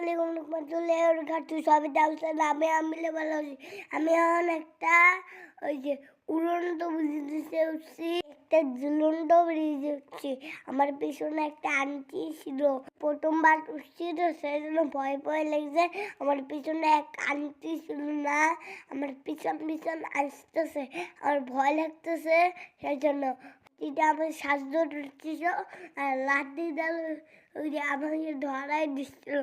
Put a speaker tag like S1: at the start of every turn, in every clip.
S1: আমি এখন একটা ওই যে উড়ন্ত ব্রিজে উঠছি, একটা ঝুলন্ত ব্রিজে উঠছি। আমার পিছনে একটা আন্টি ছিল, প্রথমবার উঠছি তো সেই জন্য ভয় ভয় লাগছে। আমার পিছনে এক আন্টি ছিল না, আমার পিছন পিছন আসতেছে, আমার ভয় লাগতেছে সেই জন্য। এটা আমার সাহায্য উঠছিল আর লাঠি ডাল ওই যে আমাকে ধরাই দিচ্ছিল।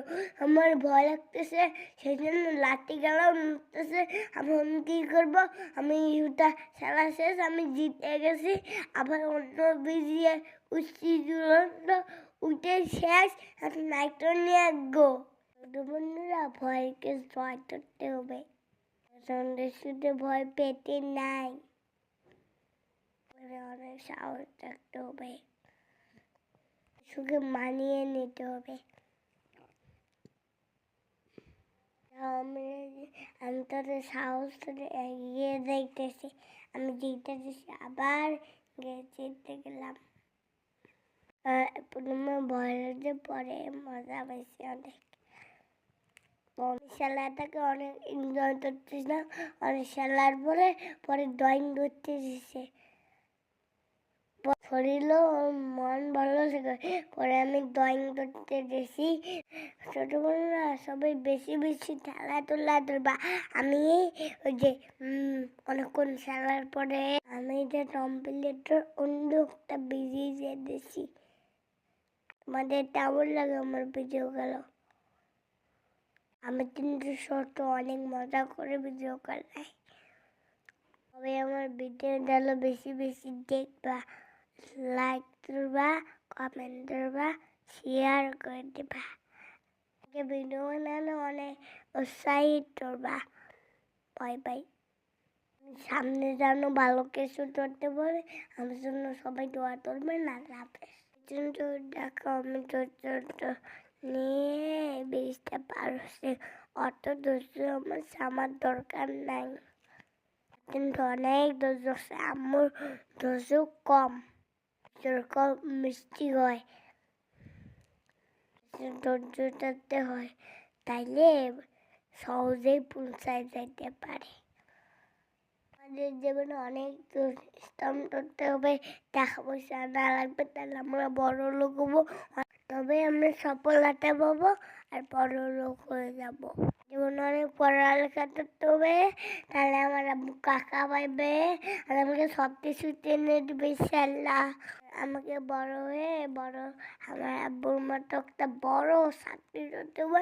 S1: আমার ভয় লাগতেছে সেই জন্য লাঠি গেলাম উঠতেছে। এখন কী করবো? আমি ওটা খেলা শেষ, আমি জিতে গেছি। আবার অন্য বিজিয়ে উঠছি দুরন্ত, উঠে শেষ। এখন নাইট্রো নিয়ে গো। বন্ধুরা, ভয়কে জয় করতে হবে, শুধু ভয় পেতে নাই, অনেক সাহস থাকতে হবে, সুখে মানিয়ে নিতে হবে। আমি তোদের সাহস করে এগিয়ে যাইতেছি, আমি জিতেছি, আবার জিতে গেলাম। প্রথমে ভয় লাগছে, পরে মজা পাইছি অনেক। খেলাটাকে অনেক এনজয় করতেছিলাম। অনেক খেলার পরে ড্রয়িং করতে দিচ্ছে, শরীরও মন ভালো থাকে। পরে আমি ড্রয়িং করতে গেছি। ছোটবেলা সবাই বেশি বেশি খেলাধুলা করবা। আমি ওই যে অনেকক্ষণ খেলার পরে আমি যে কম্পিউটার অন্য একটা বেরিয়ে দিয়েছি। আমাদের কেমন লাগে আমার ভিডিও গেল? আমি কিন্তু ছোট অনেক মজা করে ভিডিও বানাই। তবে আমার ভিডিও গেল বেশি বেশি দেখবা, লাইক করবা, কমেন্ট করবা, শেয়ার করে দেবা। ভিডিও বানানো অনেক উৎসাহিত করবা। Bye bye. সামনে যেন ভালো কিছু করতে পারে, আমার জন্য সবাই দোয়া করবেন। আল্লাহ হাফেজ। দেখো আমি নিয়ে ব্রিজটা পার হচ্ছে। অত ধৈর্য আমার দরকার নাই, কিন্তু অনেক ধৈর্য আছে। আম্মুর ধৈর্য কম, যেরকম মিষ্টি হয় ধৈর্য ধরতে হয়, তাইলে সহজেই পৌঁছায় যাইতে পারে। আমাদের জীবনে অনেক পরিশ্রম করতে হবে, টাকা পয়সা না লাগবে, তাহলে আমরা বড় লোক হবো। তবে আমরা সফলতা পাবো আর বড় লোক হয়ে যাবো। জীবনে অনেক পড়ালেখা করতে হবে, তাহলে আমার আব্বু কাকা পাইবে আর আমাকে সব কিছু টেনে দেবে ইনশাআল্লাহ। আমাকে বড় হয়ে আমার আব্বুর মতো একটা বড় চাকরি করতে হবে।